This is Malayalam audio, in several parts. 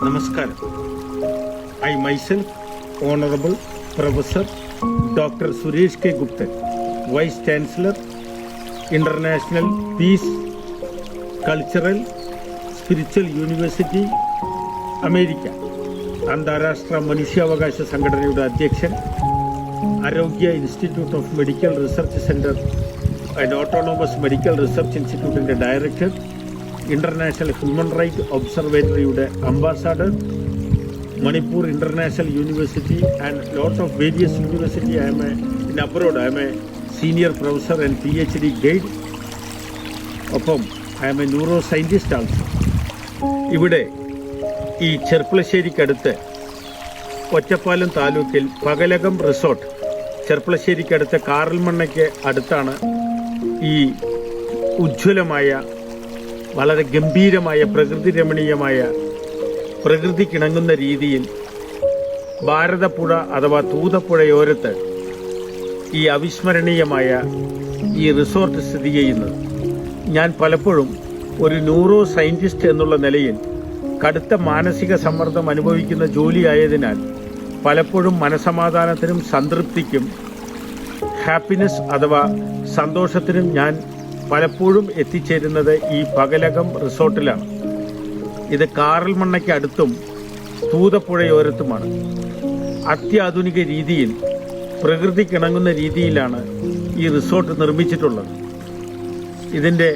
Namaskar. I myself, Honorable Professor Dr. Suresh K. Gupta, Vice Chancellor, International Peace, Cultural, Spiritual University, America, അന്താരാഷ്ട്ര മനുഷ്യാവകാശ സംഘടനയുടെ അധ്യക്ഷൻ, ആരോഗ്യ institute of medical research centre and autonomous medical research ഇൻസ്റ്റിറ്റ്യൂട്ടിൻ്റെ ഡയറക്ടർ, ഇന്റർനാഷണൽ ഹ്യൂമൻ റൈറ്റ് ഒബ്സർവേറ്ററിയുടെ ambassador, Manipur international university and lot of various university. I am in abroad. I am a senior professor and PhD guide. ഒപ്പം I am a neuro scientist also. ഇവിടെ ഈ ചെർപ്പളശ്ശേരിക്കടുത്ത് ഒറ്റപ്പാലം താലൂക്കിൽ പകലകം റിസോർട്ട്, ചെർപ്പളശ്ശേരിക്കടുത്ത് കാറൽമണ്ണയ്ക്ക് അടുത്താണ് ഈ ഉജ്ജ്വലമായ, വളരെ ഗംഭീരമായ, പ്രകൃതി രമണീയമായ, പ്രകൃതിക്കിണങ്ങുന്ന രീതിയിൽ ഭാരതപ്പുഴ അഥവാ തൂതപ്പുഴയോരത്ത് ഈ അവിസ്മരണീയമായ ഈ റിസോർട്ട് സ്ഥിതി ചെയ്യുന്നത്. ഞാൻ പലപ്പോഴും ഒരു ന്യൂറോ സയൻറ്റിസ്റ്റ് എന്നുള്ള നിലയിൽ കടുത്ത മാനസിക സമ്മർദ്ദം അനുഭവിക്കുന്ന ജോലിയായതിനാൽ പലപ്പോഴും മനസമാധാനത്തിനും സംതൃപ്തിക്കും, ഹാപ്പിനെസ് അഥവാ സന്തോഷത്തിനും ഞാൻ പലപ്പോഴും എത്തിച്ചേരുന്നത് ഈ പകലകം റിസോർട്ടിലാണ്. ഇത് കാറൽമണ്ണയ്ക്ക് അടുത്തും തൂതപ്പുഴയോരത്തുമാണ്. അത്യാധുനിക രീതിയിൽ, പ്രകൃതിക്കിണങ്ങുന്ന രീതിയിലാണ് ഈ റിസോർട്ട് നിർമ്മിച്ചിട്ടുള്ളത്. ഇതിൻ്റെ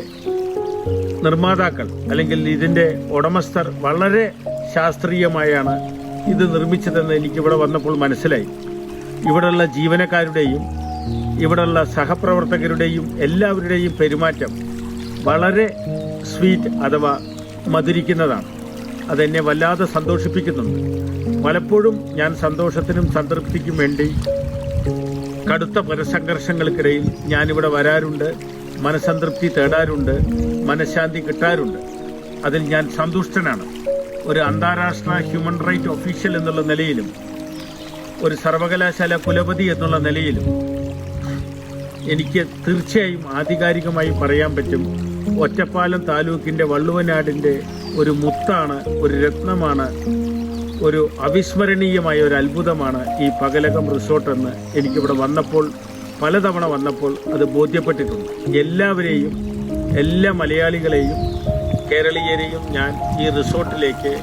നിർമ്മാതാക്കൾ അല്ലെങ്കിൽ ഇതിൻ്റെ ഉടമസ്ഥർ വളരെ ശാസ്ത്രീയമായാണ് ഇത് നിർമ്മിച്ചതെന്ന് എനിക്കിവിടെ വന്നപ്പോൾ മനസ്സിലായി. ഇവിടെയുള്ള ജീവനക്കാരുടെയും ഇവിടെയുള്ള സഹപ്രവർത്തകരുടെയും എല്ലാവരുടെയും പെരുമാറ്റം വളരെ സ്വീറ്റ് അഥവാ മധുരിക്കുന്നതാണ്. അതെന്നെ വല്ലാതെ സന്തോഷിപ്പിക്കുന്നുണ്ട്. പലപ്പോഴും ഞാൻ സന്തോഷത്തിനും സംതൃപ്തിക്കും വേണ്ടി കടുത്ത പരസംഘർഷങ്ങൾക്കിടയിൽ ഞാനിവിടെ വരാറുണ്ട്, മനസ്സംതൃപ്തി തേടാറുണ്ട്, മനഃശാന്തി കിട്ടാറുണ്ട്. അതിൽ ഞാൻ സന്തുഷ്ടനാണ്. ഒരു അന്താരാഷ്ട്ര ഹ്യൂമൻ റൈറ്റ് ഒഫീഷ്യൽ എന്നുള്ള നിലയിലും ഒരു സർവകലാശാല കുലപതി എന്നുള്ള നിലയിലും എനിക്ക് തീർച്ചയായും ആധികാരികമായി പറയാൻ പറ്റും, ഒറ്റപ്പാലം താലൂക്കിൻ്റെ വള്ളുവനാടിൻ്റെ ഒരു മുത്താണ്, ഒരു രത്നമാണ്, ഒരു അവിസ്മരണീയമായ ഒരു അത്ഭുതമാണ് ഈ പകലകം റിസോർട്ടെന്ന് എനിക്കിവിടെ വന്നപ്പോൾ, പലതവണ വന്നപ്പോൾ അത് ബോധ്യപ്പെട്ടിട്ടുണ്ട്. എല്ലാവരെയും, എല്ലാ മലയാളികളെയും കേരളീയരെയും ഞാൻ ഈ റിസോർട്ടിലേക്ക്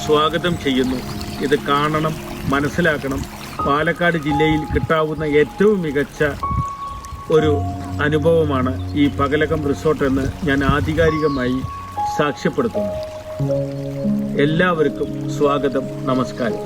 സ്വാഗതം ചെയ്യുന്നു. ഇത് കാണണം, മനസ്സിലാക്കണം. പാലക്കാട് ജില്ലയിൽ കിട്ടാവുന്ന ഏറ്റവും മികച്ച ഒരു അനുഭവമാണ് ഈ പകലകം റിസോർട്ട് എന്ന് ഞാൻ ആധികാരികമായി സാക്ഷ്യപ്പെടുത്തുന്നു. എല്ലാവർക്കും സ്വാഗതം. നമസ്കാരം.